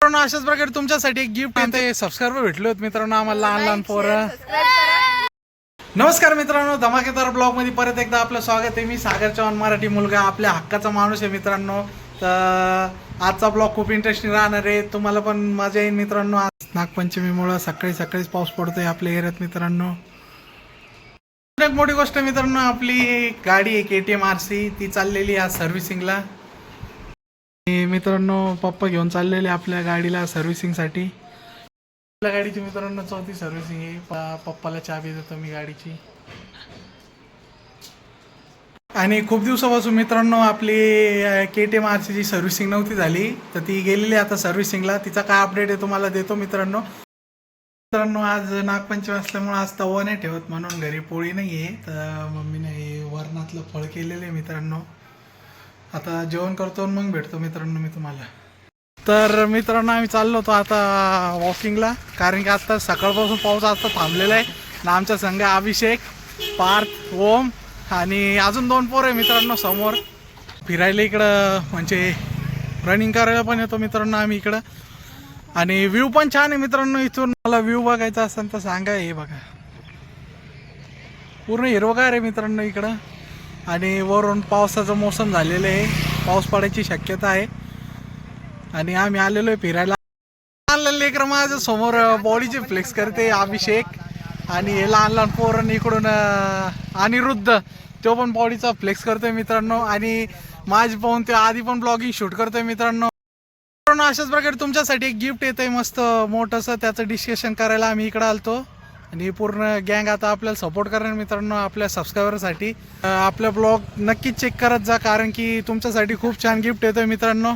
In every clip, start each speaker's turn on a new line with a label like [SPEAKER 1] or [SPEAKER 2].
[SPEAKER 1] मित्रांनो अशाच प्रकारे तुमच्यासाठी एक गिफ्ट येते. सबस्क्रायबर भेटले होते मित्रांनो आम्हाला लहान लहान पोरं. नमस्कार मित्रांनो, धमाकेदार ब्लॉग मध्ये परत एकदा आपलं स्वागत आहे. मी सागर चव्हाण, मराठी मुलगा, आपल्या हक्काचा माणूस आहे मित्रांनो. तर आजचा ब्लॉग खूप इंटरेस्टिंग राहणार आहे, तुम्हाला पण मजा येईल मित्रांनो. आज नागपंचमीमुळे सकाळी सकाळीच पाऊस पडतोय आपल्या एरियात मित्रांनो. एक मोठी गोष्ट मित्रांनो, आपली गाडी आहे KTM RC, ती चाललेली आज सर्व्हिसिंगला. मित्रांनो पप्पा घेऊन चाललेले आपल्या गाडीला सर्व्हिसिंगसाठी. आपल्या गाडीची मित्रांनो चौथी सर्व्हिसिंग आहे. पप्पाला चाबी देतो मी गाडीची. आणि खूप दिवसापासून मित्रांनो आपली KTM RC ची सर्व्हिसिंग नव्हती झाली, तर ती गेलेली आता सर्व्हिसिंगला. तिचा काय अपडेट आहे तुम्हाला देतो मित्रांनो. आज नागपंचमी असल्यामुळे आज तवा नाही ठेवत, म्हणून घरी पोळी नाही आहे, तर मम्मीने वरणातलं फळ केलेलं आहे मित्रांनो. आता जेवण करतो मग भेटतो मित्रांनो मी तुम्हाला. तर मित्रांनो आम्ही चाललो होतो आता वॉकिंगला, कारण की आता सकाळपासून पाऊस आता थांबलेला आहे. ना आमच्या संघ अभिषेक, पार्थ, ओम आणि अजून 2 पोरं आहे मित्रांनो समोर. फिरायला इकडं म्हणजे रनिंग करायला पण येतो मित्रांनो आम्ही इकडं. आणि व्ह्यू पण छान आहे मित्रांनो. इथून मला व्ह्यू बघायचा असेल तर सांगा. हे बघा पूर्ण हिरवगार आहे मित्रांनो इकडं. आणि वरून पावसाचं मोसम झालेलं आहे, पाऊस पडायची शक्यता आहे. आणि आम्ही आलेलो आहे फिरायला. लहान लेकरं माझ्या समोर बॉडीचे फ्लेक्स करते अभिषेक, आणि हे लहान लहान पोरण इकडून अनिरुद्ध, तो पण बॉडीचा फ्लेक्स करतोय मित्रांनो. आणि माझी पाहून ते आधी पण ब्लॉगिंग शूट करतोय मित्रांनो. अशाच प्रकारे तुमच्यासाठी एक गिफ्ट येतंय मस्त मोठंसं, त्याचं डिस्कशन करायला आम्ही इकडं आलतो. आणि पूर्ण गँग आता आपल्याला सपोर्ट करणार मित्रांनो. आपल्या सबस्क्रायबरसाठी आपला ब्लॉग नक्कीच चेक करत जा, कारण की तुमच्यासाठी खूप छान गिफ्ट येतोय मित्रांनो.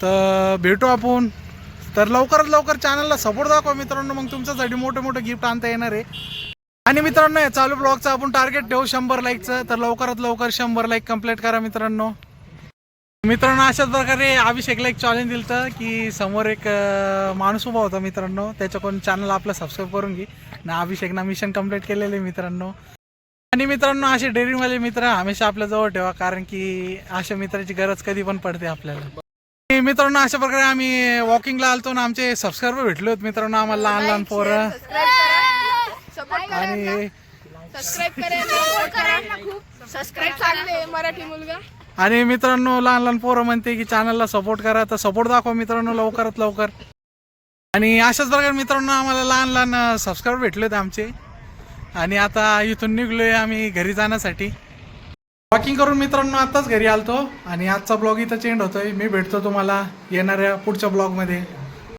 [SPEAKER 1] तर भेटू आपण. तर लवकरात लवकर चॅनलला सपोर्ट दाखवा मित्रांनो, मग तुमच्यासाठी मोठे मोठे गिफ्ट आणता येणार आहे. आणि मित्रांनो या चालू ब्लॉगचं आपण टार्गेट ठेवू 100 लाईकचं, तर लवकरात लवकर 100 लाईक कंप्लीट करा मित्रांनो. मित्रांनो अशाच प्रकारे अभिषेकला एक चॅलेंज दिलं होतं की समोर एक माणूस उभा होता मित्रांनो, त्याच्याकडून चॅनल आपलं सबस्क्राईब करून घे ना. अभिषेकनं मिशन कंप्लीट केलेलं आहे मित्रांनो. आणि मित्रांनो असे डेअरिंगवाले मित्र हमेशा आपल्या जवळ ठेवा, कारण की अशा मित्राची गरज कधी पण पडते आपल्याला. मित्रांनो अशा प्रकारे आम्ही वॉकिंगला आलतो ना, आमचे सबस्क्रायबर भेटले होते मित्रांनो आम्हाला लहान लहान पोरं. आणि
[SPEAKER 2] मराठी मुलगा.
[SPEAKER 1] आणि मित्रांनो लहान लहान पोरं म्हणते की चॅनलला सपोर्ट करा, तर सपोर्ट दाखवा मित्रांनो लवकरात लवकर. आणि अशाच प्रकारे मित्रांनो आम्हाला लहान लहान सबस्क्रायबर भेटले होते आमचे. आणि आता इथून निघलोय आम्ही घरी जाण्यासाठी. वॉकिंग करून मित्रांनो आताच घरी आलतो. आणि आजचा ब्लॉग इथं चेंड होतोय. मी भेटतो तुम्हाला येणाऱ्या पुढच्या ब्लॉगमध्ये.